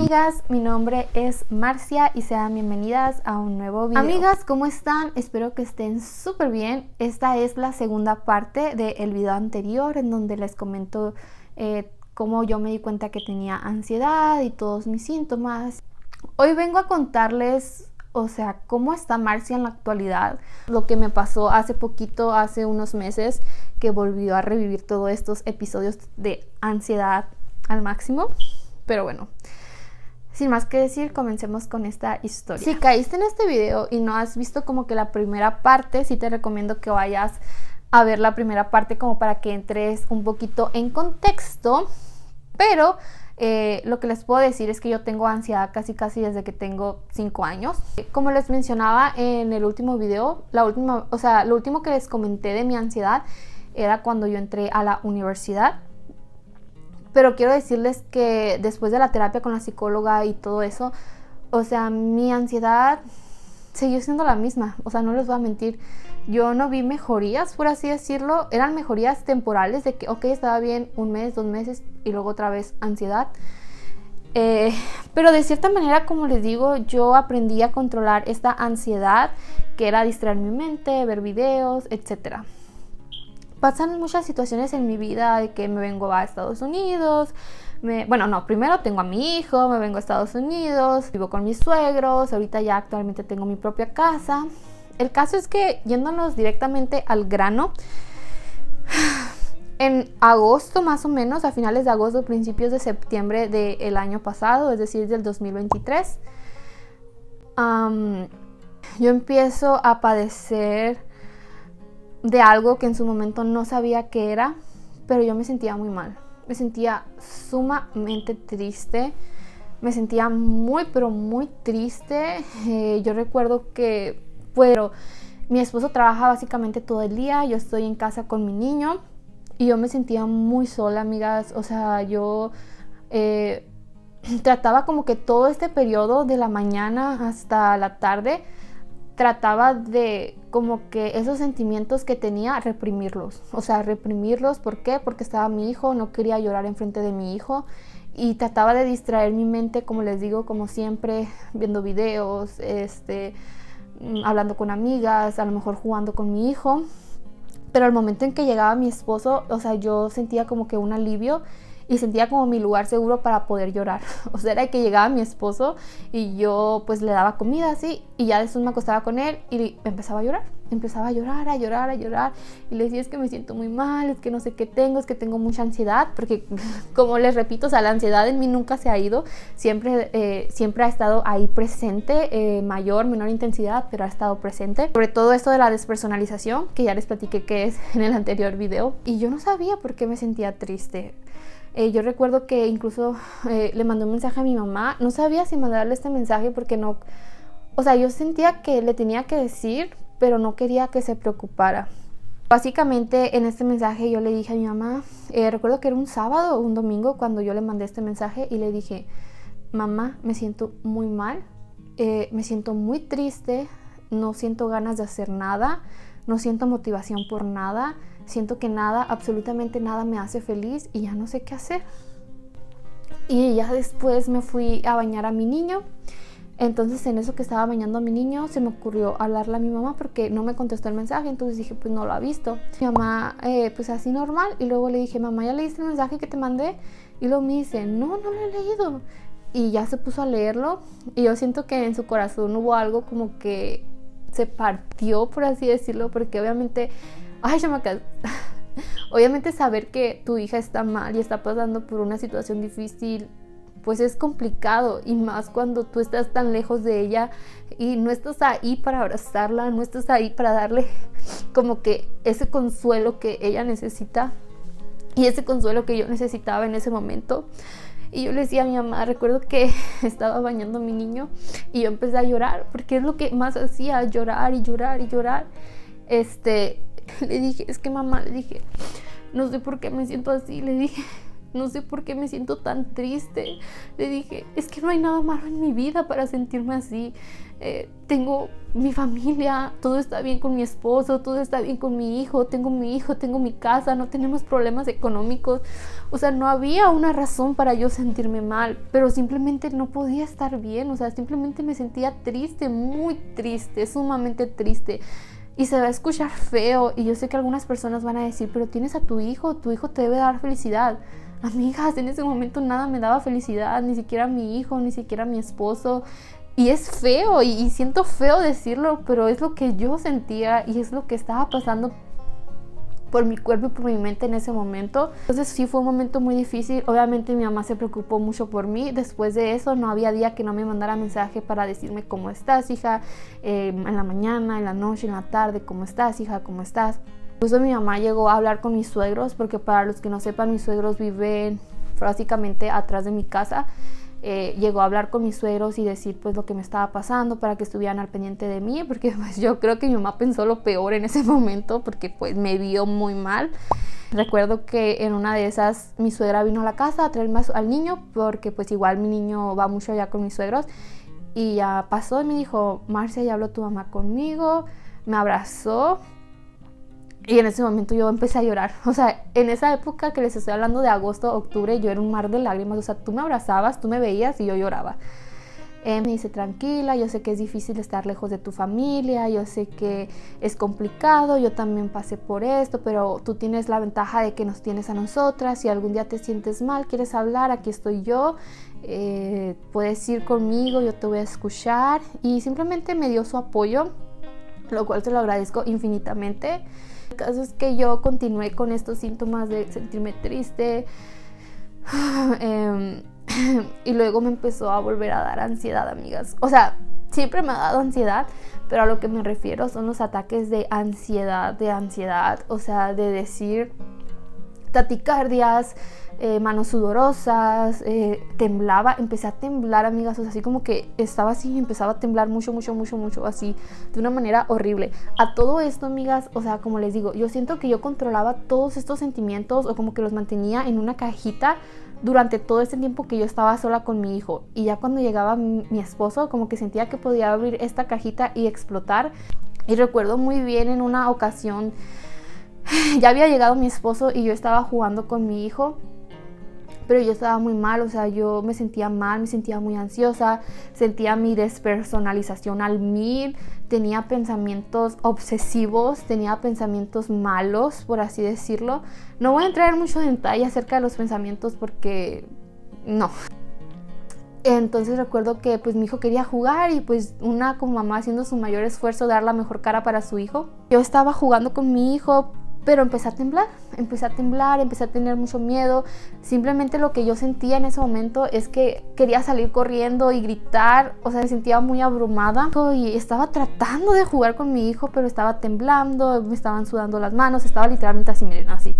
amigas, mi nombre es Marcia y sean bienvenidas a un nuevo video. Amigas, ¿cómo están? Espero que estén súper bien. Esta es la segunda parte del video anterior en donde les comento cómo yo me di cuenta que tenía ansiedad y todos mis síntomas. Hoy vengo a contarles, cómo está Marcia en la actualidad, lo que me pasó hace poquito, hace unos meses, que volvió a revivir todos estos episodios de ansiedad al máximo. Pero bueno, sin más que decir, comencemos con esta historia. Si caíste en este video y no has visto como que la primera parte, sí te recomiendo que vayas a ver la primera parte como para que entres un poquito en contexto. Pero lo que les puedo decir es que yo tengo ansiedad casi desde que tengo 5 años. Como les mencionaba en el último video, lo último que les comenté de mi ansiedad era cuando yo entré a la universidad. Pero quiero decirles que después de la terapia con la psicóloga y todo eso, mi ansiedad siguió siendo la misma. No les voy a mentir. Yo no vi mejorías, por así decirlo. Eran mejorías temporales de que, estaba bien 1 mes, 2 meses y luego otra vez ansiedad. Pero de cierta manera, como les digo, yo aprendí a controlar esta ansiedad, que era distraer mi mente, ver videos, etcétera. Pasan muchas situaciones en mi vida de que me vengo a Estados Unidos. Primero tengo a mi hijo, me vengo a Estados Unidos, vivo con mis suegros, ahorita ya actualmente tengo mi propia casa. El caso es que, yéndonos directamente al grano, en agosto más o menos, a finales de agosto, principios de septiembre del año pasado, es decir, del 2023, yo empiezo a padecer de algo que en su momento no sabía qué era, pero yo me sentía muy mal. Me sentía sumamente triste. Me sentía muy, pero muy triste. Yo recuerdo que, mi esposo trabaja básicamente todo el día. Yo estoy en casa con mi niño y yo me sentía muy sola, amigas. Yo trataba como que todo este periodo de la mañana hasta la tarde, trataba de como que esos sentimientos que tenía, reprimirlos. Reprimirlos, ¿por qué? Porque estaba mi hijo, no quería llorar enfrente de mi hijo. Y trataba de distraer mi mente, como les digo, como siempre, viendo videos, hablando con amigas, a lo mejor jugando con mi hijo. Pero al momento en que llegaba mi esposo, yo sentía como que un alivio y sentía como mi lugar seguro para poder llorar. Era que llegaba mi esposo y yo pues le daba comida así, y ya después me acostaba con él y empezaba a llorar. Empezaba a llorar y le decía, es que me siento muy mal, es que no sé qué tengo, es que tengo mucha ansiedad, porque como les repito, la ansiedad en mí nunca se ha ido, siempre ha estado ahí presente, mayor, menor intensidad, pero ha estado presente. Sobre todo esto de la despersonalización, que ya les platiqué qué es en el anterior video, y yo no sabía por qué me sentía triste. Yo recuerdo que incluso le mandé un mensaje a mi mamá. No sabía si mandarle este mensaje porque no... yo sentía que le tenía que decir, pero no quería que se preocupara. Básicamente en este mensaje yo le dije a mi mamá, recuerdo que era un sábado o un domingo cuando yo le mandé este mensaje y le dije, mamá, me siento muy mal, me siento muy triste, no siento ganas de hacer nada, no siento motivación por nada. Siento que nada, absolutamente nada me hace feliz y ya no sé qué hacer. Y ya después me fui a bañar a mi niño. Entonces en eso que estaba bañando a mi niño se me ocurrió hablarle a mi mamá porque no me contestó el mensaje. Entonces dije, pues no lo ha visto. Mi mamá, pues así normal. Y luego le dije, mamá, ¿ya leíste el mensaje que te mandé? Y luego me dice, no lo he leído. Y ya se puso a leerlo. Y yo siento que en su corazón hubo algo como que se partió, por así decirlo. Porque obviamente... Obviamente saber que tu hija está mal y está pasando por una situación difícil, pues es complicado, y más cuando tú estás tan lejos de ella y no estás ahí para abrazarla, no estás ahí para darle como que ese consuelo que ella necesita y ese consuelo que yo necesitaba en ese momento. Y yo le decía a mi mamá, recuerdo que estaba bañando a mi niño y yo empecé a llorar porque es lo que más hacía, llorar y llorar y llorar. Le dije, es que mamá, le dije, no sé por qué me siento así, le dije, no sé por qué me siento tan triste. Le dije, es que no hay nada malo en mi vida para sentirme así. Tengo mi familia, todo está bien con mi esposo, todo está bien con mi hijo, tengo mi casa, no tenemos problemas económicos. O sea, no había una razón para yo sentirme mal, pero simplemente no podía estar bien. O sea, simplemente me sentía triste, muy triste, sumamente triste. Y se va a escuchar feo, y yo sé que algunas personas van a decir, pero tienes a tu hijo te debe dar felicidad. Amigas, en ese momento nada me daba felicidad, ni siquiera mi hijo, ni siquiera mi esposo. Y es feo, y siento feo decirlo, pero es lo que yo sentía y es lo que estaba pasando por mi cuerpo y por mi mente en ese momento. Entonces sí fue un momento muy difícil. Obviamente mi mamá se preocupó mucho por mí. Después de eso no había día que no me mandara mensaje para decirme cómo estás, hija, en la mañana, en la noche, en la tarde, cómo estás, hija, cómo estás. Incluso mi mamá llegó a hablar con mis suegros, porque para los que no sepan, mis suegros viven básicamente atrás de mi casa. Llegó a hablar con mis suegros y decir pues lo que me estaba pasando para que estuvieran al pendiente de mí, porque pues yo creo que mi mamá pensó lo peor en ese momento, porque pues me vio muy mal. Recuerdo que en una de esas mi suegra vino a la casa a traerme al niño, porque pues igual mi niño va mucho allá con mis suegros, y ya pasó y me dijo, Marcia, ya habló tu mamá conmigo, me abrazó. Y en ese momento yo empecé a llorar. O sea, en esa época que les estoy hablando de agosto, octubre, yo era un mar de lágrimas. O sea, tú me abrazabas, tú me veías y yo lloraba. Me dice, tranquila, yo sé que es difícil estar lejos de tu familia, yo sé que es complicado, yo también pasé por esto, pero tú tienes la ventaja de que nos tienes a nosotras. Si algún día te sientes mal, quieres hablar, aquí estoy yo. Puedes ir conmigo, yo te voy a escuchar. Y simplemente me dio su apoyo, lo cual te lo agradezco infinitamente. El caso es que yo continué con estos síntomas de sentirme triste y luego me empezó a volver a dar ansiedad, amigas. O sea, siempre me ha dado ansiedad, pero a lo que me refiero son los ataques de ansiedad, o sea, de decir taquicardias, manos sudorosas, temblaba, empecé a temblar, amigas, o sea, así como que estaba así y empezaba a temblar mucho, así, de una manera horrible. A todo esto, amigas, o sea, como les digo, yo siento que yo controlaba todos estos sentimientos, o como que los mantenía en una cajita durante todo este tiempo que yo estaba sola con mi hijo, y ya cuando llegaba mi esposo, como que sentía que podía abrir esta cajita y explotar. Y recuerdo muy bien en una ocasión, ya había llegado mi esposo y yo estaba jugando con mi hijo, pero yo estaba muy mal, o sea, yo me sentía mal, me sentía muy ansiosa, sentía mi despersonalización al 1000, tenía pensamientos obsesivos, tenía pensamientos malos, por así decirlo. No voy a entrar en mucho detalle acerca de los pensamientos porque no. Entonces recuerdo que pues mi hijo quería jugar y pues una como mamá haciendo su mayor esfuerzo de dar la mejor cara para su hijo. Yo estaba jugando con mi hijo, pero empecé a temblar, empecé a tener mucho miedo. Simplemente lo que yo sentía en ese momento es que quería salir corriendo y gritar, o sea, me sentía muy abrumada y estaba tratando de jugar con mi hijo, pero estaba temblando, me estaban sudando las manos, estaba literalmente así, miren, así.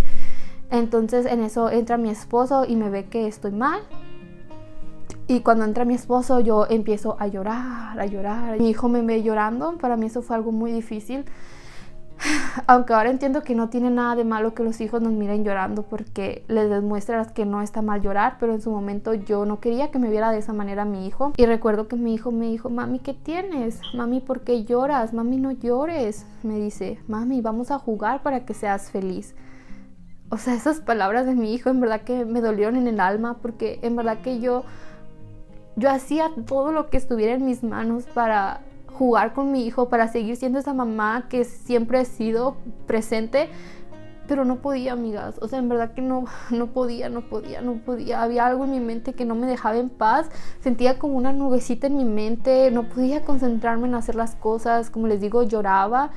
Entonces en eso entra mi esposo y me ve que estoy mal. Y cuando entra mi esposo yo empiezo a llorar. Mi hijo me ve llorando, para mí eso fue algo muy difícil. Aunque ahora entiendo que no tiene nada de malo que los hijos nos miren llorando, porque les demuestras que no está mal llorar, pero en su momento yo no quería que me viera de esa manera mi hijo. Y recuerdo que mi hijo me dijo, mami, ¿qué tienes? Mami, ¿por qué lloras? Mami, no llores. Me dice, mami, vamos a jugar para que seas feliz. O sea, esas palabras de mi hijo en verdad que me dolieron en el alma, porque en verdad que yo hacía todo lo que estuviera en mis manos para jugar con mi hijo, para seguir siendo esa mamá que siempre he sido presente, pero no podía, amigas. O sea, en verdad que no podía. Había algo en mi mente que no me dejaba en paz. Sentía como una nubecita en mi mente, no podía concentrarme en hacer las cosas. Como les digo, lloraba.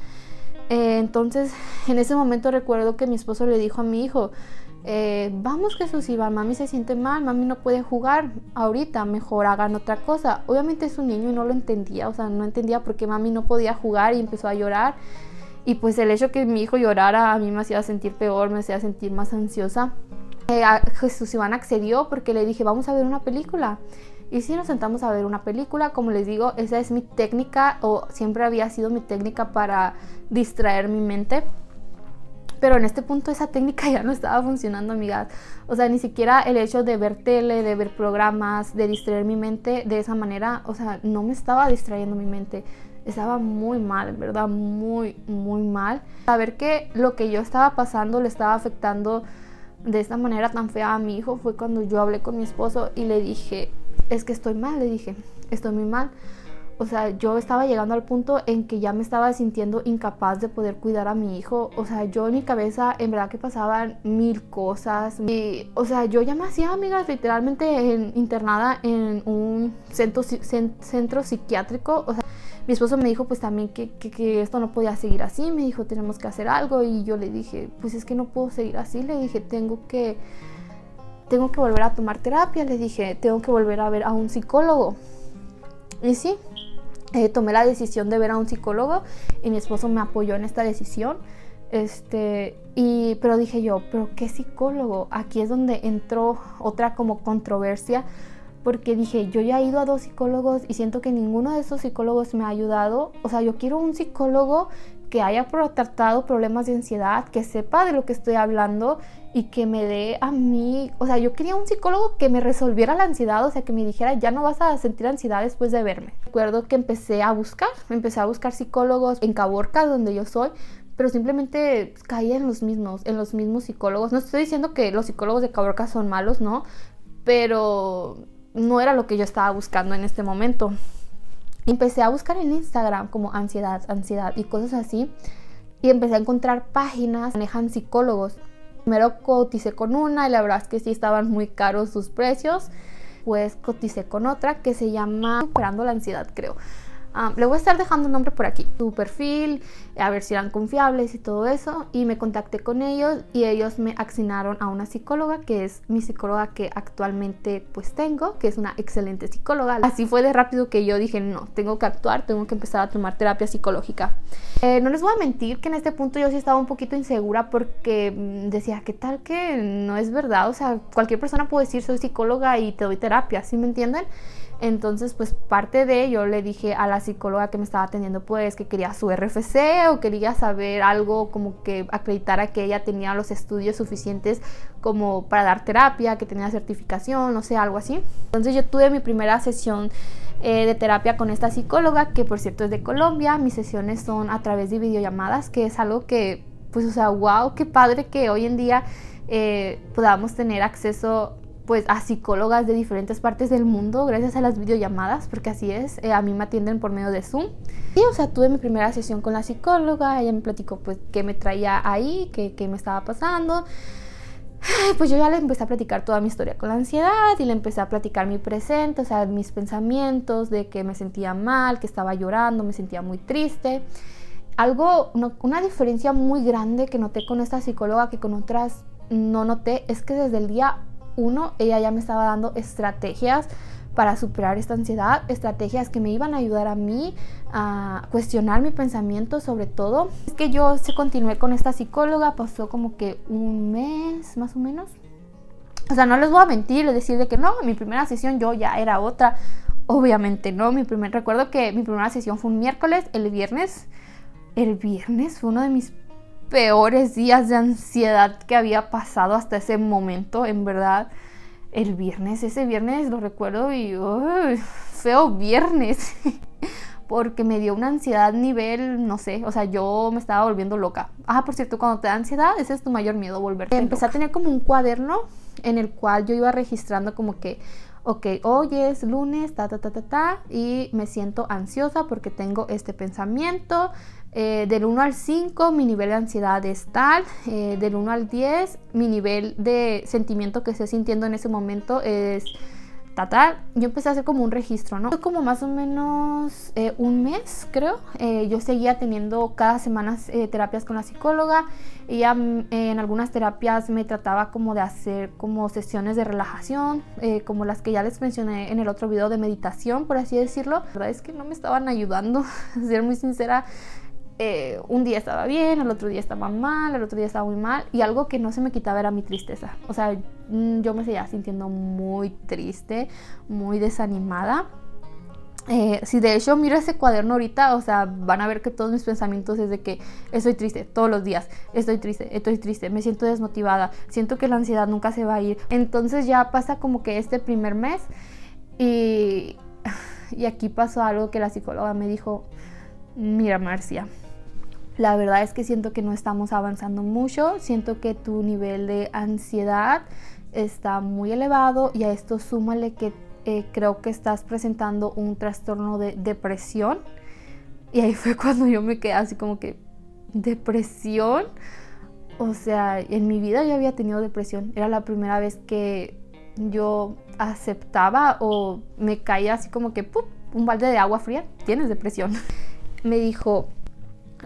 Entonces, en ese momento recuerdo que mi esposo le dijo a mi hijo, vamos, Jesús Iván, mami se siente mal, mami no puede jugar ahorita, mejor hagan otra cosa. Obviamente es un niño y no lo entendía, o sea, no entendía por qué mami no podía jugar y empezó a llorar. Y pues el hecho que mi hijo llorara a mí me hacía sentir peor, me hacía sentir más ansiosa. Jesús Iván accedió porque le dije, vamos a ver una película. Y sí, nos sentamos a ver una película. Como les digo, esa es mi técnica, o siempre había sido mi técnica para distraer mi mente. Pero en este punto esa técnica ya no estaba funcionando, amigas. O sea, ni siquiera el hecho de ver tele, de ver programas, de distraer mi mente de esa manera, o sea, no me estaba distrayendo mi mente. Estaba muy mal, en verdad, muy, muy mal. Saber que lo que yo estaba pasando le estaba afectando de esta manera tan fea a mi hijo fue cuando yo hablé con mi esposo y le dije, es que estoy mal, le dije, estoy muy mal. O sea, yo estaba llegando al punto en que ya me estaba sintiendo incapaz de poder cuidar a mi hijo. O sea, yo en mi cabeza, en verdad que pasaban mil cosas. Y, o sea, yo ya me hacía, amigas, literalmente internada en un centro psiquiátrico. O sea, mi esposo me dijo pues también que esto no podía seguir así. Me dijo, tenemos que hacer algo. Y yo le dije, pues es que no puedo seguir así. Le dije, tengo que volver a tomar terapia. Le dije, tengo que volver a ver a un psicólogo. Y sí, tomé la decisión de ver a un psicólogo y mi esposo me apoyó en esta decisión. Pero dije yo, ¿pero qué psicólogo? Aquí es donde entró otra como controversia, porque dije, yo ya he ido a 2 psicólogos y siento que ninguno de esos psicólogos me ha ayudado. O sea, yo quiero un psicólogo que haya tratado problemas de ansiedad, que sepa de lo que estoy hablando y que me dé a mí, o sea, yo quería un psicólogo que me resolviera la ansiedad, o sea, que me dijera, ya no vas a sentir ansiedad después de verme. Recuerdo que empecé a buscar psicólogos en Caborca, donde yo soy, pero simplemente caía en los mismos psicólogos. No estoy diciendo que los psicólogos de Caborca son malos, no, pero no era lo que yo estaba buscando en este momento. Empecé a buscar en Instagram como ansiedad y cosas así, y empecé a encontrar páginas que manejan psicólogos. Primero coticé con una y la verdad es que sí estaban muy caros sus precios. Pues coticé con otra que se llama Superando la Ansiedad, creo. Le voy a estar dejando un nombre por aquí, su perfil, a ver si eran confiables y todo eso. Y me contacté con ellos y ellos me asignaron a una psicóloga, que es mi psicóloga que actualmente pues tengo, que es una excelente psicóloga. Así fue de rápido que yo dije, no, tengo que actuar, tengo que empezar a tomar terapia psicológica. No les voy a mentir que en este punto yo sí estaba un poquito insegura, porque decía, ¿qué tal que no es verdad? O sea, cualquier persona puede decir, soy psicóloga y te doy terapia, ¿sí me entienden? Entonces, pues parte de ello le dije a la psicóloga que me estaba atendiendo pues que quería su RFC o quería saber algo como que acreditara que ella tenía los estudios suficientes como para dar terapia, que tenía certificación, no sé, algo así. Entonces yo tuve mi primera sesión de terapia con esta psicóloga, que por cierto es de Colombia. Mis sesiones son a través de videollamadas, que es algo que, pues, o sea, wow, qué padre que hoy en día podamos tener acceso pues a psicólogas de diferentes partes del mundo gracias a las videollamadas, porque así es, a mí me atienden por medio de Zoom. Y o sea, tuve mi primera sesión con la psicóloga, ella me platicó pues qué me traía ahí, qué me estaba pasando. Pues yo ya le empecé a platicar toda mi historia con la ansiedad y le empecé a platicar mi presente, o sea, mis pensamientos de que me sentía mal, que estaba llorando, me sentía muy triste. Una diferencia muy grande que noté con esta psicóloga que con otras no noté es que desde el día 1 ella ya me estaba dando estrategias para superar esta ansiedad, estrategias que me iban a ayudar a mí a cuestionar mi pensamiento sobre todo. Es que yo continué con esta psicóloga, pasó como que un mes más o menos. O sea, no les voy a mentir, les decir de que no, mi primera sesión yo ya era otra. Obviamente no, recuerdo que mi primera sesión fue un miércoles. El viernes fue uno de mis peores días de ansiedad que había pasado hasta ese momento, en verdad. Ese viernes lo recuerdo y feo viernes porque me dio una ansiedad nivel, no sé, o sea, yo me estaba volviendo loca. Por cierto, cuando te da ansiedad, ese es tu mayor miedo, volverte loca. Empecé a tener como un cuaderno en el cual yo iba registrando como que, ok, hoy es lunes, y me siento ansiosa porque tengo este pensamiento. Del 1 al 5 mi nivel de ansiedad es tal, del 1 al 10 mi nivel de sentimiento que estoy sintiendo en ese momento es tal. Yo empecé a hacer como un registro, ¿no? Fue como más o menos un mes, creo. Yo seguía teniendo cada semana terapias con la psicóloga. Ella en algunas terapias me trataba como de hacer como sesiones de relajación, como las que ya les mencioné en el otro video de meditación, por así decirlo. La verdad es que no me estaban ayudando, a ser muy sincera. Un día estaba bien, el otro día estaba mal, el otro día estaba muy mal, y algo que no se me quitaba era mi tristeza. O sea, yo me seguía sintiendo muy triste, muy desanimada. Si de hecho miro ese cuaderno ahorita, o sea, van a ver que todos mis pensamientos es de que estoy triste todos los días, estoy triste, me siento desmotivada, siento que la ansiedad nunca se va a ir. Entonces ya pasa como que este primer mes y aquí pasó algo que la psicóloga me dijo: mira, Marcia, la verdad es que siento que no estamos avanzando mucho, siento que tu nivel de ansiedad está muy elevado y a esto súmale que creo que estás presentando un trastorno de depresión. Y ahí fue cuando yo me quedé así como que, ¿depresión? O sea, en mi vida yo había tenido depresión. Era la primera vez que yo aceptaba o me caía así como que ¡pum!, un balde de agua fría, tienes depresión. Me dijo: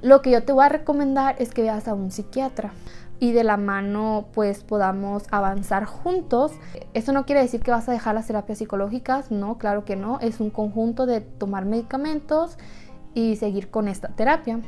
lo que yo te voy a recomendar es que veas a un psiquiatra y de la mano pues podamos avanzar juntos. Eso no quiere decir que vas a dejar las terapias psicológicas, no, claro que no, es un conjunto de tomar medicamentos y seguir con esta terapia.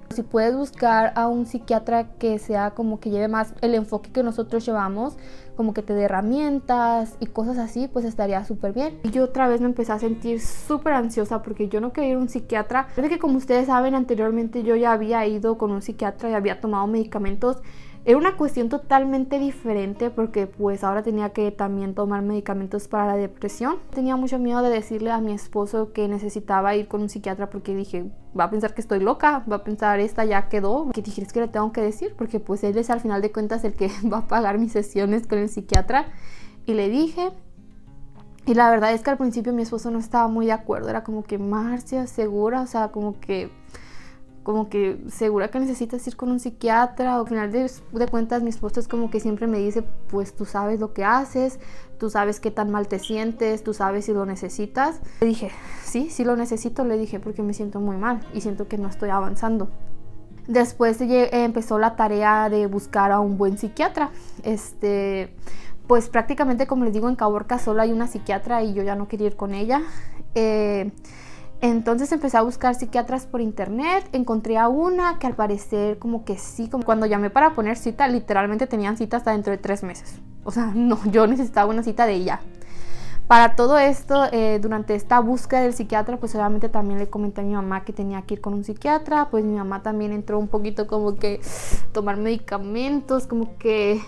Si puedes buscar a un psiquiatra que sea como que lleve más el enfoque que nosotros llevamos, como que te dé herramientas y cosas así, pues estaría súper bien. Y yo otra vez me empecé a sentir súper ansiosa porque yo no quería ir a un psiquiatra. Es que, como ustedes saben, anteriormente yo ya había ido con un psiquiatra y había tomado medicamentos. Era una cuestión totalmente diferente porque pues ahora tenía que también tomar medicamentos para la depresión. Tenía mucho miedo de decirle a mi esposo que necesitaba ir con un psiquiatra porque dije, va a pensar que estoy loca, va a pensar, esta ya quedó. Que dije, es que le tengo que decir porque pues él es al final de cuentas el que va a pagar mis sesiones con el psiquiatra. Y le dije, y la verdad es que al principio mi esposo no estaba muy de acuerdo. Era como que, Marcia, ¿segura? O sea, como que segura que necesitas ir con un psiquiatra. Al final de cuentas mi esposo es como que siempre me dice, pues tú sabes lo que haces, tú sabes qué tan mal te sientes, tú sabes si lo necesitas. Le dije, sí lo necesito, le dije, porque me siento muy mal y siento que no estoy avanzando. Después empezó la tarea de buscar a un buen psiquiatra. Pues prácticamente, como les digo, en Caborca solo hay una psiquiatra y yo ya no quería ir con ella. Entonces empecé a buscar psiquiatras por internet, encontré a una que al parecer como que sí, como cuando llamé para poner cita, literalmente tenían cita hasta dentro de 3 meses. O sea, no, yo necesitaba una cita de ella. Para todo esto, durante esta búsqueda del psiquiatra, pues obviamente también le comenté a mi mamá que tenía que ir con un psiquiatra. Pues mi mamá también entró un poquito como que tomar medicamentos, como que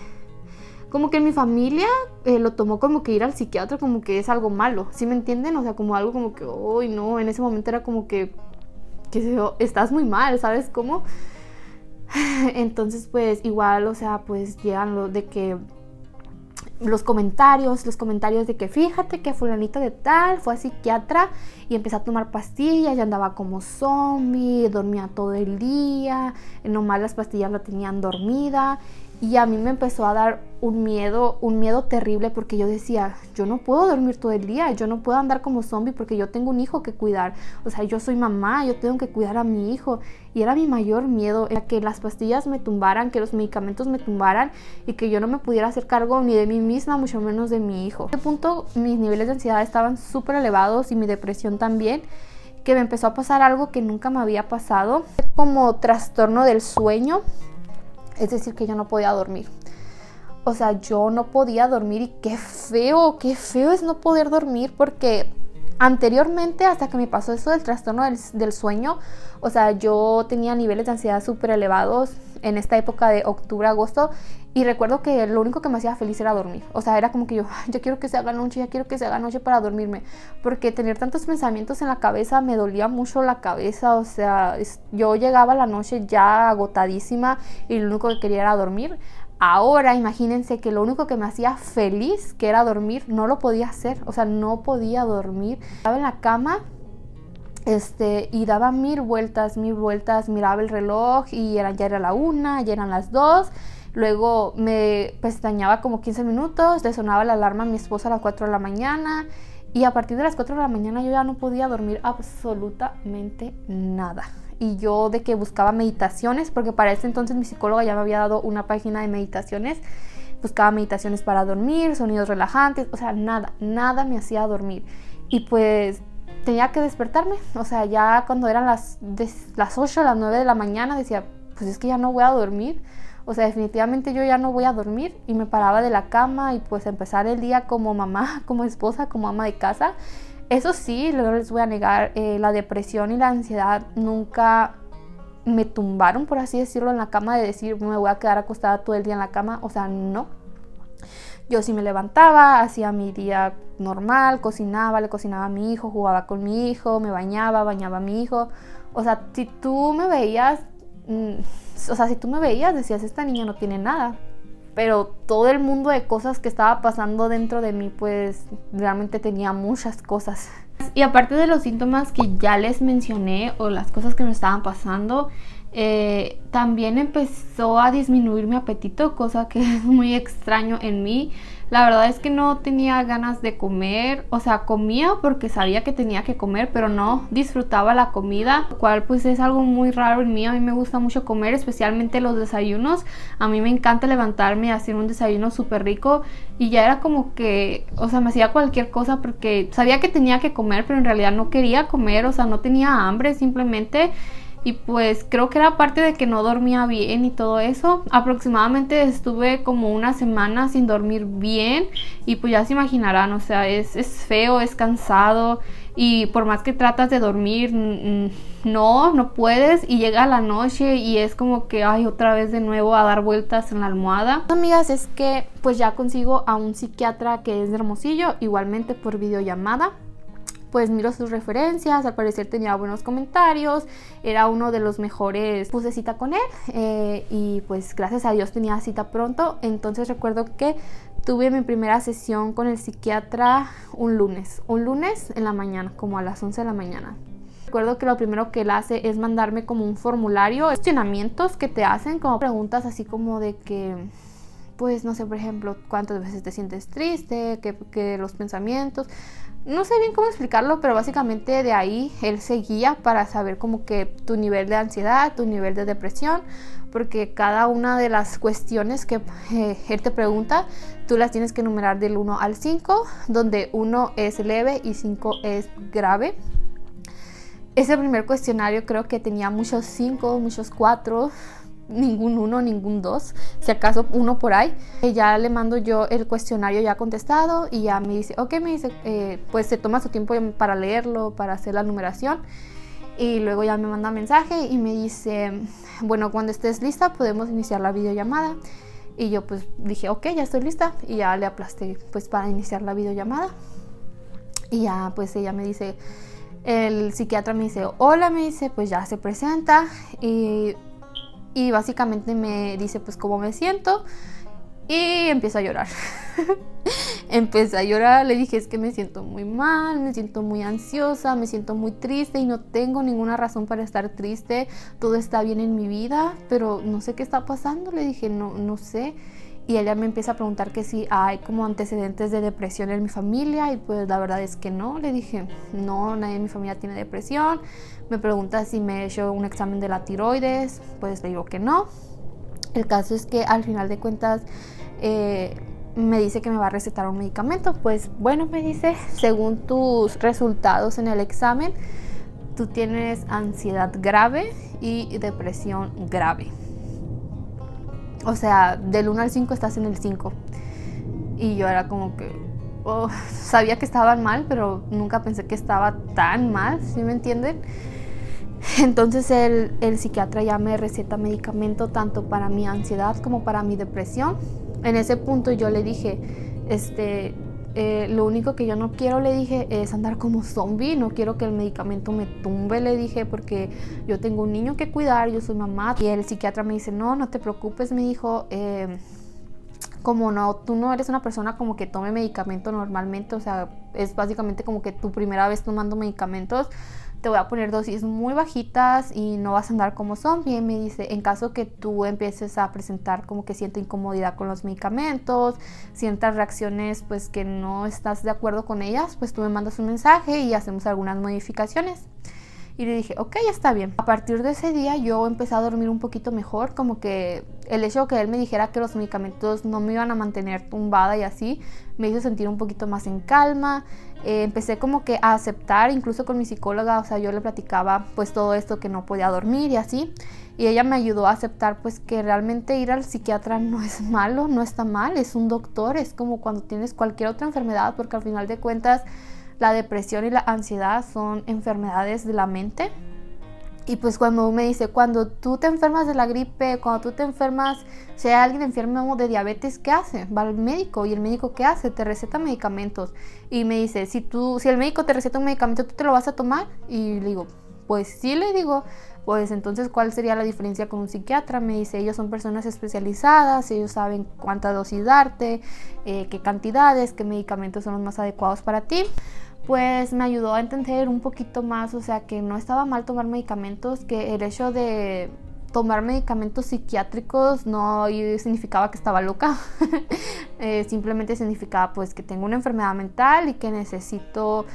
en mi familia lo tomó como que ir al psiquiatra como que es algo malo, ¿sí me entienden? O sea, como algo como que, uy, no, en ese momento era como que estás muy mal, ¿sabes cómo? Entonces, pues igual, o sea, pues llegan lo de que los comentarios de que fíjate que fulanito de tal fue a psiquiatra y empezó a tomar pastillas y andaba como zombie, dormía todo el día, nomás las pastillas la tenían dormida. Y a mí me empezó a dar un miedo terrible porque yo decía, yo no puedo dormir todo el día, yo no puedo andar como zombie porque yo tengo un hijo que cuidar. O sea, yo soy mamá, yo tengo que cuidar a mi hijo. Y era mi mayor miedo, era que las pastillas me tumbaran, que los medicamentos me tumbaran y que yo no me pudiera hacer cargo ni de mí misma, mucho menos de mi hijo. A este punto mis niveles de ansiedad estaban súper elevados y mi depresión también, que me empezó a pasar algo que nunca me había pasado, como trastorno del sueño. Es decir, que yo no podía dormir. O sea, yo no podía dormir y qué feo es no poder dormir porque anteriormente, hasta que me pasó eso del trastorno del sueño, o sea, yo tenía niveles de ansiedad súper elevados en esta época de octubre, agosto, y recuerdo que lo único que me hacía feliz era dormir. O sea, era como que yo quiero que se haga noche, ya quiero que se haga noche para dormirme, porque tener tantos pensamientos en la cabeza me dolía mucho la cabeza. O sea, yo llegaba a la noche ya agotadísima y lo único que quería era dormir. Ahora imagínense que lo único que me hacía feliz, que era dormir, no lo podía hacer. O sea, no podía dormir. Estaba en la cama y daba mil vueltas, miraba el reloj y ya era la 1, ya eran las 2. Luego me pestañaba como 15 minutos, le sonaba la alarma a mi esposa a las 4 de la mañana y a partir de las 4 de la mañana yo ya no podía dormir absolutamente nada. Y yo de que buscaba meditaciones, porque para ese entonces mi psicóloga ya me había dado una página de meditaciones, buscaba meditaciones para dormir, sonidos relajantes, o sea, nada me hacía dormir. Y pues tenía que despertarme, o sea, ya cuando eran las 8, las 9 de la mañana decía, pues es que ya no voy a dormir. O sea, definitivamente yo ya no voy a dormir y me paraba de la cama y pues empezar el día como mamá, como esposa, como ama de casa. Eso sí, luego les voy a negar, la depresión y la ansiedad nunca me tumbaron, por así decirlo, en la cama, de decir me voy a quedar acostada todo el día en la cama. O sea, no. Yo sí me levantaba, hacía mi día normal, cocinaba, le cocinaba a mi hijo, jugaba con mi hijo, me bañaba, bañaba a mi hijo. O sea, si tú me veías, decías, esta niña no tiene nada. Pero todo el mundo de cosas que estaba pasando dentro de mí, pues realmente tenía muchas cosas. Y aparte de los síntomas que ya les mencioné o las cosas que me estaban pasando, también empezó a disminuir mi apetito, cosa que es muy extraño en mí. La verdad es que no tenía ganas de comer, o sea, comía porque sabía que tenía que comer, pero no disfrutaba la comida, lo cual pues es algo muy raro en mí. A mí me gusta mucho comer, especialmente los desayunos. A mí me encanta levantarme y hacer un desayuno súper rico, y ya era como que, o sea, me hacía cualquier cosa porque sabía que tenía que comer, pero en realidad no quería comer, o sea, no tenía hambre simplemente. Y pues creo que era parte de que no dormía bien y todo eso. Aproximadamente estuve como una semana sin dormir bien, y pues ya se imaginarán, o sea, es feo, es cansado, y por más que tratas de dormir, no puedes, y llega la noche y es como que, ay, otra vez de nuevo a dar vueltas en la almohada. Amigas, es que pues ya consigo a un psiquiatra que es de Hermosillo, igualmente por videollamada. Pues miro sus referencias, al parecer tenía buenos comentarios, era uno de los mejores. Puse cita con él, y pues gracias a Dios tenía cita pronto. Entonces recuerdo que tuve mi primera sesión con el psiquiatra un lunes en la mañana, como a las 11 de la mañana. Recuerdo que lo primero que él hace es mandarme como un formulario, cuestionamientos que te hacen, como preguntas así como de que, pues no sé, por ejemplo, cuántas veces te sientes triste, que los pensamientos. No sé bien cómo explicarlo, pero básicamente de ahí él se guía para saber como que tu nivel de ansiedad, tu nivel de depresión, porque cada una de las cuestiones que él te pregunta, tú las tienes que enumerar del 1 al 5, donde 1 es leve y 5 es grave. Ese primer cuestionario creo que tenía muchos 5, muchos 4, ningún 1, ningún 2, si acaso 1 por ahí. Ya le mando yo el cuestionario ya contestado, y ya me dice, ok, me dice, pues se toma su tiempo para leerlo, para hacer la numeración, y luego ya me manda mensaje y me dice, bueno, cuando estés lista podemos iniciar la videollamada. Y yo pues dije, ok, ya estoy lista, y ya le aplasté pues para iniciar la videollamada. Y ya pues ella me dice, el psiquiatra me dice, hola, me dice, pues ya se presenta, y básicamente me dice pues cómo me siento, y empiezo a llorar. Empecé a llorar, le dije, es que me siento muy mal, me siento muy ansiosa, me siento muy triste y no tengo ninguna razón para estar triste, todo está bien en mi vida, pero no sé qué está pasando. Le dije, no sé. Y ella me empieza a preguntar que si hay como antecedentes de depresión en mi familia, y pues la verdad es que no. Le dije, no, nadie en mi familia tiene depresión. Me pregunta si me he hecho un examen de la tiroides, pues le digo que no. El caso es que al final de cuentas me dice que me va a recetar un medicamento. Pues bueno, me dice, según tus resultados en el examen, tú tienes ansiedad grave y depresión grave. O sea, del 1 al 5 estás en el 5. Y yo era como que, sabía que estaban mal, pero nunca pensé que estaba tan mal, ¿sí me entienden? Entonces el psiquiatra ya me receta medicamento tanto para mi ansiedad como para mi depresión. En ese punto yo le dije, lo único que yo no quiero, le dije, es andar como zombie. No quiero que el medicamento me tumbe, le dije, porque yo tengo un niño que cuidar, yo soy mamá. Y el psiquiatra me dice, no te preocupes, me dijo, como no, tú no eres una persona como que tome medicamento normalmente, o sea, es básicamente como que tu primera vez tomando medicamentos. Te voy a poner dosis muy bajitas y no vas a andar como zombie. Me dice, en caso que tú empieces a presentar como que siento incomodidad con los medicamentos, sientas reacciones pues que no estás de acuerdo con ellas, pues tú me mandas un mensaje y hacemos algunas modificaciones. Y le dije, ok, está bien. A partir de ese día yo empecé a dormir un poquito mejor, como que el hecho de que él me dijera que los medicamentos no me iban a mantener tumbada y así, me hizo sentir un poquito más en calma. Empecé como que a aceptar, incluso con mi psicóloga, o sea, yo le platicaba pues todo esto, que no podía dormir y así, y ella me ayudó a aceptar pues que realmente ir al psiquiatra no es malo, no está mal, es un doctor, es como cuando tienes cualquier otra enfermedad, porque al final de cuentas la depresión y la ansiedad son enfermedades de la mente. Y pues cuando me dice, cuando tú te enfermas de la gripe, cuando tú te enfermas, si hay alguien enfermo de diabetes, ¿qué hace? Va al médico, y el médico ¿qué hace? Te receta medicamentos. Y me dice, si el médico te receta un medicamento, ¿tú te lo vas a tomar? Y le digo, pues sí, le digo, pues entonces ¿cuál sería la diferencia con un psiquiatra? Me dice, ellos son personas especializadas, ellos saben cuánta dosis darte, qué cantidades, qué medicamentos son los más adecuados para ti. Pues me ayudó a entender un poquito más, o sea, que no estaba mal tomar medicamentos, que el hecho de tomar medicamentos psiquiátricos no significaba que estaba loca. Simplemente significaba pues que tengo una enfermedad mental y que necesito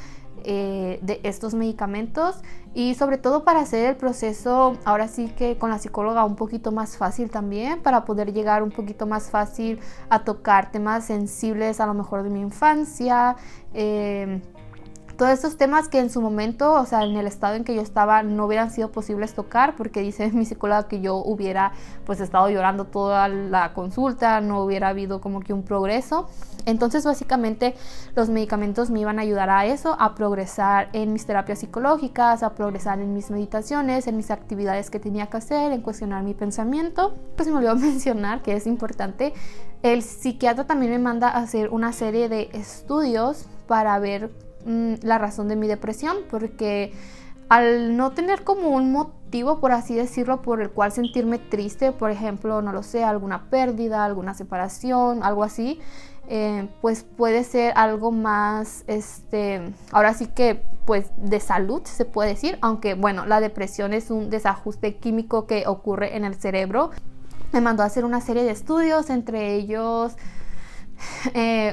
de estos medicamentos, y sobre todo para hacer el proceso ahora sí que con la psicóloga un poquito más fácil también, para poder llegar un poquito más fácil a tocar temas sensibles a lo mejor de mi infancia, todos estos temas que en su momento, o sea, en el estado en que yo estaba, no hubieran sido posibles tocar, porque dice mi psicóloga que yo hubiera pues estado llorando toda la consulta, no hubiera habido como que un progreso. Entonces básicamente los medicamentos me iban a ayudar a eso, a progresar en mis terapias psicológicas, a progresar en mis meditaciones, en mis actividades que tenía que hacer, en cuestionar mi pensamiento. Pues me olvidó mencionar que es importante, el psiquiatra también me manda a hacer una serie de estudios para ver la razón de mi depresión, porque al no tener como un motivo, por así decirlo, por el cual sentirme triste, por ejemplo, no lo sé, alguna pérdida, alguna separación, algo así, pues puede ser algo más, ahora sí que pues de salud se puede decir, aunque bueno, la depresión es un desajuste químico que ocurre en el cerebro. Me mandó a hacer una serie de estudios, entre ellos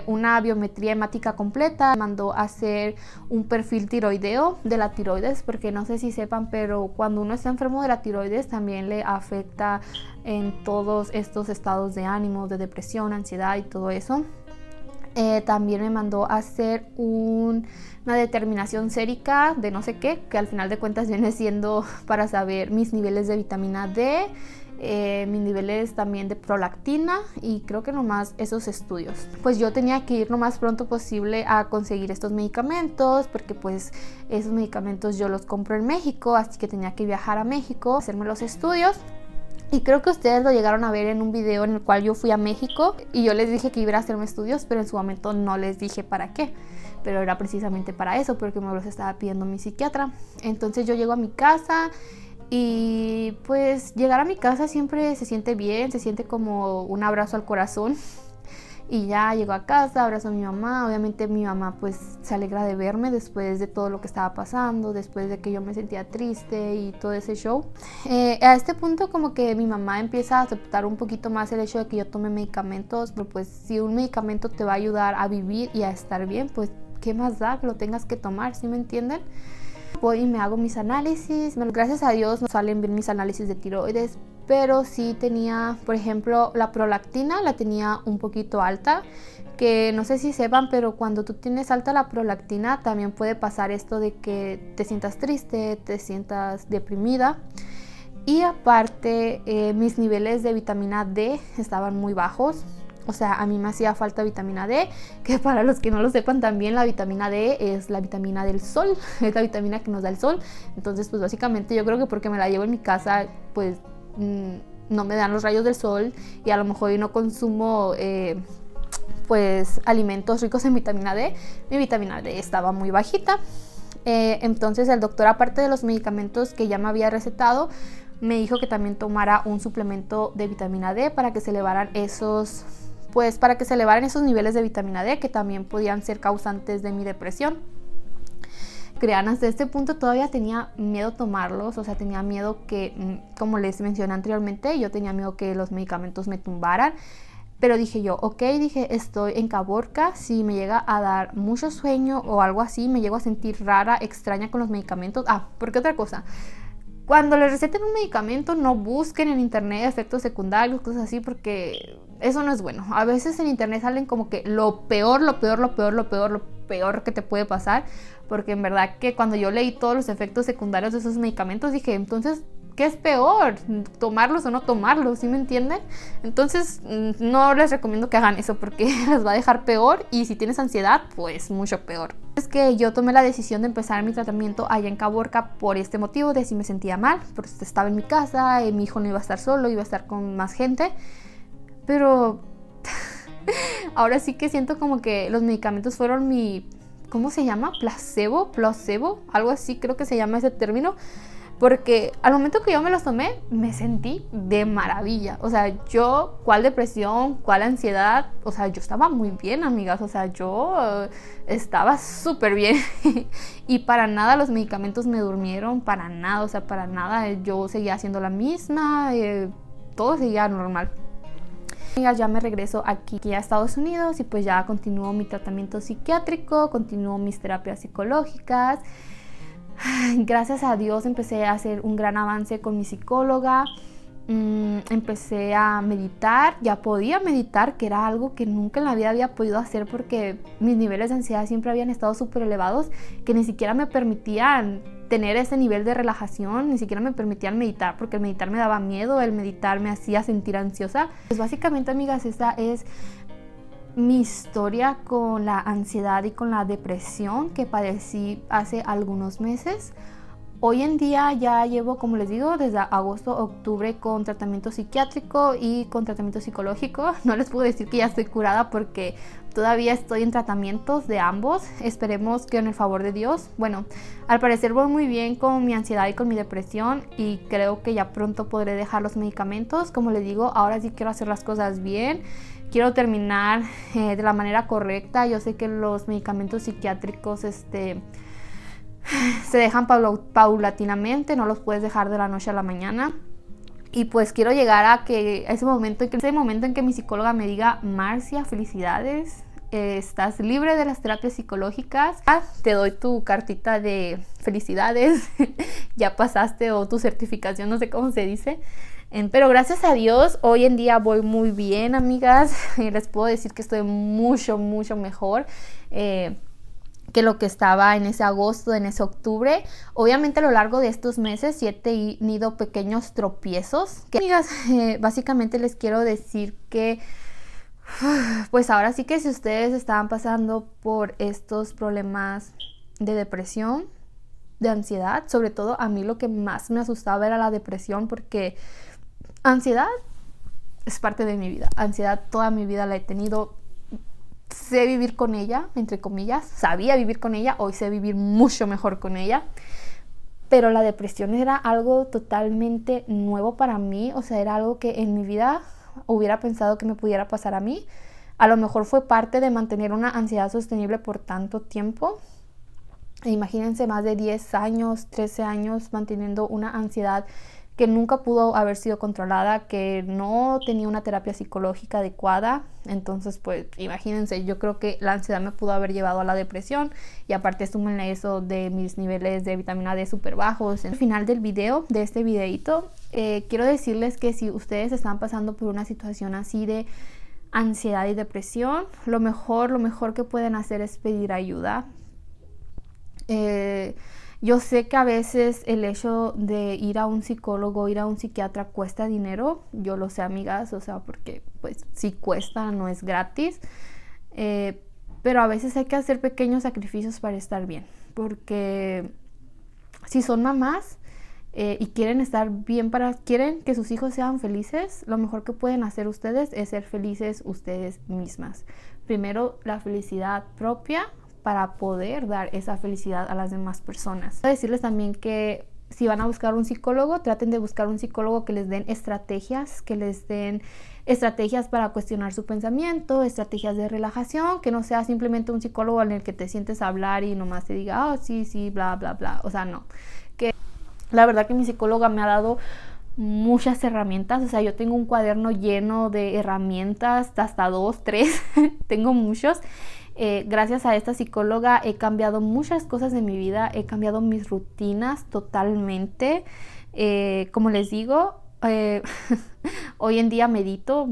una biometría hemática completa, me mandó a hacer un perfil tiroideo de la tiroides, porque no sé si sepan, pero cuando uno está enfermo de la tiroides también le afecta en todos estos estados de ánimo, de depresión, ansiedad y todo eso. También me mandó a hacer una determinación sérica de no sé qué, que al final de cuentas viene siendo para saber mis niveles de vitamina D, mis niveles también de prolactina, y creo que nomás esos estudios. Pues yo tenía que ir lo más pronto posible a conseguir estos medicamentos, porque pues esos medicamentos yo los compro en México, así que tenía que viajar a México a hacerme los estudios. Y creo que ustedes lo llegaron a ver en un video en el cual yo fui a México y yo les dije que iba a hacerme estudios, pero en su momento no les dije para qué. Pero era precisamente para eso, porque me los estaba pidiendo mi psiquiatra. Entonces yo llego a mi casa y pues llegar a mi casa siempre se siente bien, se siente como un abrazo al corazón. Y ya llego a casa, abrazo a mi mamá. Obviamente mi mamá pues se alegra de verme después de todo lo que estaba pasando, después de que yo me sentía triste y todo ese show. A este punto como que mi mamá empieza a aceptar un poquito más el hecho de que yo tome medicamentos, pero pues si un medicamento te va a ayudar a vivir y a estar bien, pues qué más da que lo tengas que tomar, ¿sí me entienden? Voy y me hago mis análisis. Gracias a Dios no salen bien mis análisis de tiroides, pero sí tenía, por ejemplo, la prolactina la tenía un poquito alta, que no sé si sepan, pero cuando tú tienes alta la prolactina también puede pasar esto de que te sientas triste, te sientas deprimida. Y aparte mis niveles de vitamina D estaban muy bajos. O sea, a mí me hacía falta vitamina D, que para los que no lo sepan también la vitamina D es la vitamina del sol, es la vitamina que nos da el sol. Entonces pues básicamente yo creo que porque me la llevo en mi casa pues no me dan los rayos del sol, y a lo mejor yo no consumo pues alimentos ricos en vitamina D, mi vitamina D estaba muy bajita. Entonces el doctor, aparte de los medicamentos que ya me había recetado, me dijo que también tomara un suplemento de vitamina D para que se elevaran esos niveles de vitamina D, que también podían ser causantes de mi depresión. Crean, hasta este punto todavía tenía miedo tomarlos, o sea, tenía miedo que, como les mencioné anteriormente, yo tenía miedo que los medicamentos me tumbaran. Pero dije yo, estoy en Caborca, si me llega a dar mucho sueño o algo así, me llego a sentir rara, extraña con los medicamentos. Porque otra cosa, cuando les receten un medicamento, no busquen en internet efectos secundarios, cosas así, porque eso no es bueno. A veces en internet salen como que lo peor que te puede pasar, porque en verdad que cuando yo leí todos los efectos secundarios de esos medicamentos, dije, entonces, ¿qué es peor? ¿Tomarlos o no tomarlos? ¿Sí me entienden? Entonces no les recomiendo que hagan eso porque les va a dejar peor, y si tienes ansiedad, pues mucho peor. Es que yo tomé la decisión de empezar mi tratamiento allá en Caborca por este motivo de si me sentía mal, porque estaba en mi casa, mi hijo no iba a estar solo, iba a estar con más gente, pero ahora sí que siento como que los medicamentos fueron mi, ¿cómo se llama? Placebo, algo así creo que se llama ese término. Porque al momento que yo me los tomé, me sentí de maravilla. O sea, yo, ¿cuál depresión? ¿Cuál ansiedad? O sea, yo estaba muy bien, amigas. O sea, yo estaba súper bien. Y para nada los medicamentos me durmieron, para nada. O sea, para nada. Yo seguía haciendo la misma, todo seguía normal. Ya me regreso aquí a Estados Unidos y pues ya continúo mi tratamiento psiquiátrico, continúo mis terapias psicológicas. Gracias a Dios empecé a hacer un gran avance con mi psicóloga. Empecé a meditar, ya podía meditar, que era algo que nunca en la vida había podido hacer porque mis niveles de ansiedad siempre habían estado súper elevados, que ni siquiera me permitían tener ese nivel de relajación, ni siquiera me permitían meditar porque el meditar me daba miedo, el meditar me hacía sentir ansiosa. Pues básicamente, amigas, esta es mi historia con la ansiedad y con la depresión que padecí hace algunos meses. Hoy en día ya llevo, como les digo, desde agosto, octubre con tratamiento psiquiátrico y con tratamiento psicológico. No les puedo decir que ya estoy curada porque todavía estoy en tratamientos de ambos. Esperemos que en el favor de Dios. Bueno, al parecer voy muy bien con mi ansiedad y con mi depresión y creo que ya pronto podré dejar los medicamentos. Como les digo, ahora sí quiero hacer las cosas bien. Quiero terminar de la manera correcta. Yo sé que los medicamentos psiquiátricos se dejan paulatinamente, no los puedes dejar de la noche a la mañana. Y pues quiero llegar a ese momento en que mi psicóloga me diga: Marcia, felicidades, estás libre de las terapias psicológicas, te doy tu cartita de felicidades, ya pasaste, o tu certificación, no sé cómo se dice. Pero gracias a Dios, hoy en día voy muy bien, amigas. Les puedo decir que estoy mucho mejor que lo que estaba en ese agosto, en ese octubre. Obviamente a lo largo de estos meses sí he tenido pequeños tropiezos. Amigas, básicamente les quiero decir que pues ahora sí que si ustedes estaban pasando por estos problemas de depresión, de ansiedad, sobre todo a mí lo que más me asustaba era la depresión, porque ansiedad es parte de mi vida. Ansiedad toda mi vida la he tenido. Sé vivir con ella, entre comillas. Sabía vivir con ella, hoy sé vivir mucho mejor con ella. Pero la depresión era algo totalmente nuevo para mí. O sea, era algo que en mi vida hubiera pensado que me pudiera pasar a mí. A lo mejor fue parte de mantener una ansiedad sostenible por tanto tiempo. Imagínense más de 10 años, 13 años manteniendo una ansiedad que nunca pudo haber sido controlada, que no tenía una terapia psicológica adecuada. Entonces, pues, imagínense, yo creo que la ansiedad me pudo haber llevado a la depresión, y aparte súmenle eso de mis niveles de vitamina D súper bajos. Al final del video, de este videito, quiero decirles que si ustedes están pasando por una situación así de ansiedad y depresión, lo mejor que pueden hacer es pedir ayuda. Yo sé que a veces el hecho de ir a un psicólogo, ir a un psiquiatra cuesta dinero. Yo lo sé, amigas, o sea, porque pues sí cuesta, no es gratis. Pero a veces hay que hacer pequeños sacrificios para estar bien. Porque si son mamás y quieren estar bien, quieren que sus hijos sean felices, lo mejor que pueden hacer ustedes es ser felices ustedes mismas. Primero, la felicidad propia, para poder dar esa felicidad a las demás personas. Quiero decirles también que si van a buscar un psicólogo, traten de buscar un psicólogo que les den estrategias, para cuestionar su pensamiento, estrategias de relajación, que no sea simplemente un psicólogo en el que te sientes a hablar y nomás te diga, oh, sí, bla, bla, bla. O sea, no. Que la verdad que mi psicóloga me ha dado muchas herramientas. O sea, yo tengo un cuaderno lleno de herramientas, hasta 2, 3, tengo muchos. Gracias a esta psicóloga he cambiado muchas cosas de mi vida, he cambiado mis rutinas totalmente. Como les digo, Eh, hoy en día medito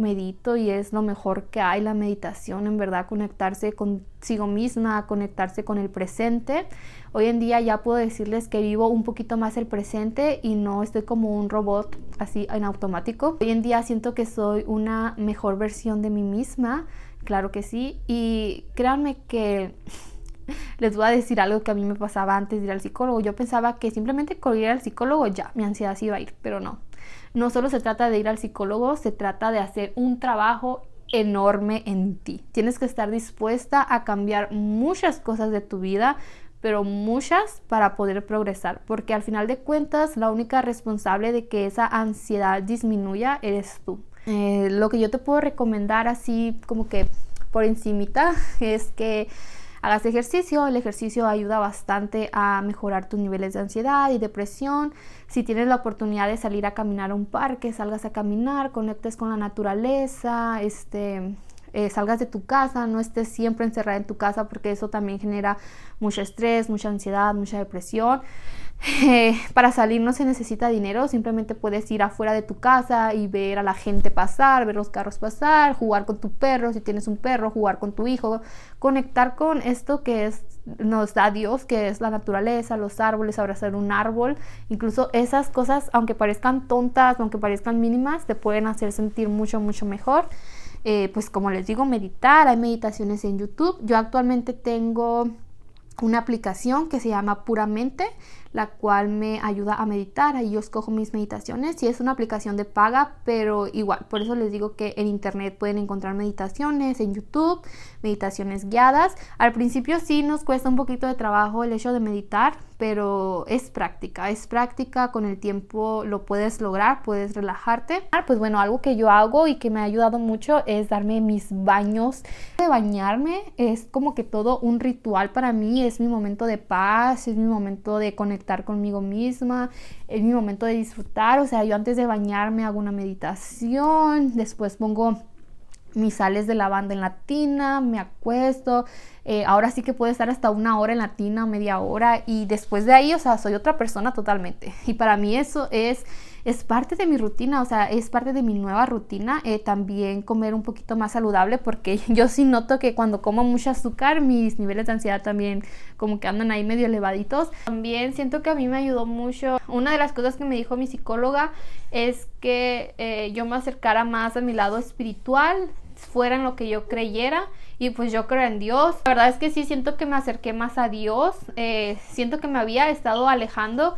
y es lo mejor que hay, la meditación, en verdad, conectarse consigo misma, conectarse con el presente. Hoy en día ya puedo decirles que vivo un poquito más el presente y no estoy como un robot así en automático. Hoy en día siento que soy una mejor versión de mí misma, claro que sí, y créanme que les voy a decir algo que a mí me pasaba antes de ir al psicólogo. Yo pensaba que simplemente con ir al psicólogo ya mi ansiedad se iba a ir, pero no. No solo se trata de ir al psicólogo, se trata de hacer un trabajo enorme en ti. Tienes que estar dispuesta a cambiar muchas cosas de tu vida, pero muchas para poder progresar, porque al final de cuentas la única responsable de que esa ansiedad disminuya eres tú. Lo que yo te puedo recomendar así como que por encimita es que hagas ejercicio. El ejercicio ayuda bastante a mejorar tus niveles de ansiedad y depresión. Si tienes la oportunidad de salir a caminar a un parque, salgas a caminar, conectes con la naturaleza, salgas de tu casa, no estés siempre encerrada en tu casa porque eso también genera mucho estrés, mucha ansiedad, mucha depresión. Para salir no se necesita dinero, simplemente puedes ir afuera de tu casa y ver a la gente pasar, ver los carros pasar, jugar con tu perro, si tienes un perro, jugar con tu hijo, conectar con esto que nos da Dios, que es la naturaleza, los árboles, abrazar un árbol. Incluso esas cosas, aunque parezcan tontas, aunque parezcan mínimas, te pueden hacer sentir mucho, mucho mejor. Pues como les digo, meditar, hay meditaciones en YouTube. Yo actualmente tengo una aplicación que se llama Puramente, la cual me ayuda a meditar. Ahí yo escojo mis meditaciones y es una aplicación de paga, pero igual, por eso les digo que en internet pueden encontrar meditaciones, en YouTube, meditaciones guiadas. Al principio sí nos cuesta un poquito de trabajo el hecho de meditar, pero es práctica, con el tiempo lo puedes lograr, puedes relajarte. Pues bueno, algo que yo hago y que me ha ayudado mucho es darme mis baños. De bañarme es como que todo un ritual para mí, es mi momento de paz, es mi momento de conectar conmigo misma, es mi momento de disfrutar. O sea, yo antes de bañarme hago una meditación, después pongo mis sales de lavanda en la tina, me acuesto, ahora sí que puede estar hasta 1 hora en la tina, media hora, y después de ahí, o sea, soy otra persona totalmente. Y para mí eso es parte de mi rutina, o sea, es parte de mi nueva rutina. También comer un poquito más saludable, porque yo sí noto que cuando como mucho azúcar, mis niveles de ansiedad también como que andan ahí medio elevaditos. También siento que a mí me ayudó mucho. Una de las cosas que me dijo mi psicóloga es que yo me acercara más a mi lado espiritual, fuera en lo que yo creyera, y pues yo creo en Dios. La verdad es que sí siento que me acerqué más a Dios. Siento que me había estado alejando.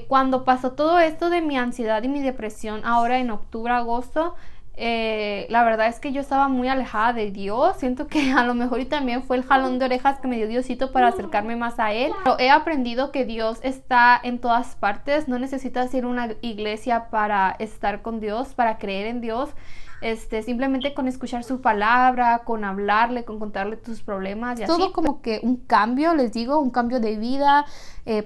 Cuando pasó todo esto de mi ansiedad y mi depresión, ahora en octubre, agosto, la verdad es que yo estaba muy alejada de Dios. Siento que a lo mejor y también fue el jalón de orejas que me dio Diosito para acercarme más a Él. Pero he aprendido que Dios está en todas partes. No necesitas ir a una iglesia para estar con Dios, para creer en Dios. Simplemente con escuchar su palabra, con hablarle, con contarle tus problemas y así. Todo como que un cambio, les digo, un cambio de vida,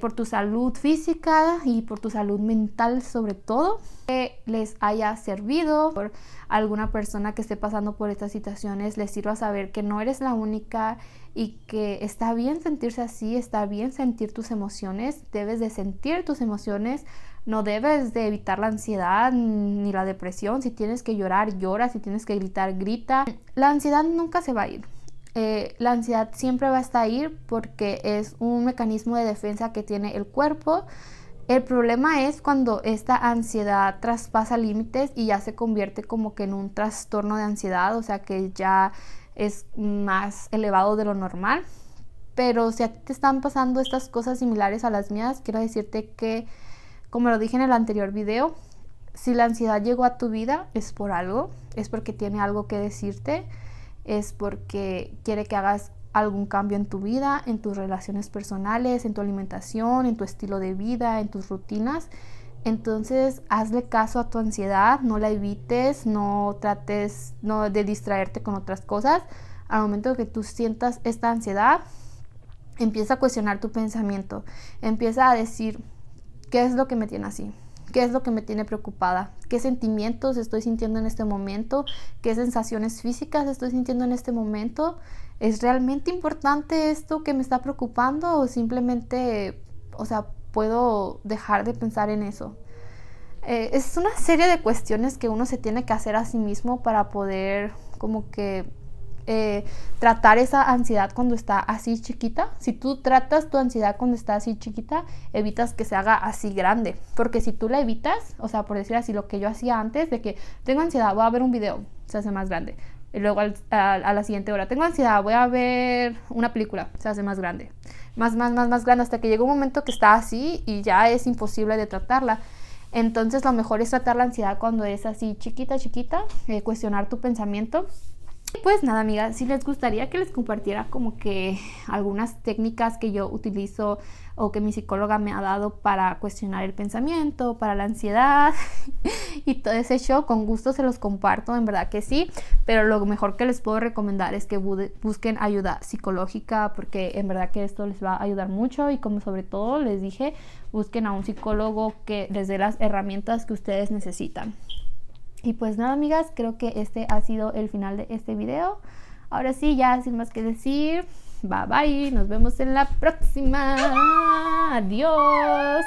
por tu salud física y por tu salud mental sobre todo. Que les haya servido, por alguna persona que esté pasando por estas situaciones, les sirva saber que no eres la única y que está bien sentirse así, está bien sentir tus emociones, debes de sentir tus emociones. No debes de evitar la ansiedad ni la depresión. Si tienes que llorar, llora. Si tienes que gritar, grita. La ansiedad nunca se va a ir. La ansiedad siempre va a estar ahí porque es un mecanismo de defensa que tiene el cuerpo. El problema es cuando esta ansiedad traspasa límites y ya se convierte como que en un trastorno de ansiedad, o sea que ya es más elevado de lo normal. Pero si a ti te están pasando estas cosas similares a las mías, quiero decirte que, como lo dije en el anterior video, si la ansiedad llegó a tu vida es por algo, es porque tiene algo que decirte, es porque quiere que hagas algún cambio en tu vida, en tus relaciones personales, en tu alimentación, en tu estilo de vida, en tus rutinas. Entonces hazle caso a tu ansiedad, no la evites, no trates de distraerte con otras cosas. Al momento que tú sientas esta ansiedad, empieza a cuestionar tu pensamiento, empieza a decir: ¿qué es lo que me tiene así? ¿Qué es lo que me tiene preocupada? ¿Qué sentimientos estoy sintiendo en este momento? ¿Qué sensaciones físicas estoy sintiendo en este momento? ¿Es realmente importante esto que me está preocupando o simplemente, o sea, puedo dejar de pensar en eso? Es una serie de cuestiones que uno se tiene que hacer a sí mismo para poder como que tratar esa ansiedad cuando está así chiquita. Si tú tratas tu ansiedad cuando está así chiquita, evitas que se haga así grande, porque si tú la evitas, o sea, por decir así, lo que yo hacía antes de que tengo ansiedad, voy a ver un video, se hace más grande, y luego a la siguiente hora tengo ansiedad, voy a ver una película, se hace más grande, más grande, hasta que llega un momento que está así y ya es imposible de tratarla. Entonces lo mejor es tratar la ansiedad cuando es así chiquita, cuestionar tu pensamiento. Pues nada, amigas, si les gustaría que les compartiera como que algunas técnicas que yo utilizo o que mi psicóloga me ha dado para cuestionar el pensamiento, para la ansiedad y todo ese show, con gusto se los comparto, en verdad que sí, pero lo mejor que les puedo recomendar es que busquen ayuda psicológica, porque en verdad que esto les va a ayudar mucho, y como sobre todo les dije, busquen a un psicólogo que les dé las herramientas que ustedes necesitan. Y pues nada, amigas, creo que este ha sido el final de este video. Ahora sí, ya sin más que decir, bye bye, nos vemos en la próxima. Adiós.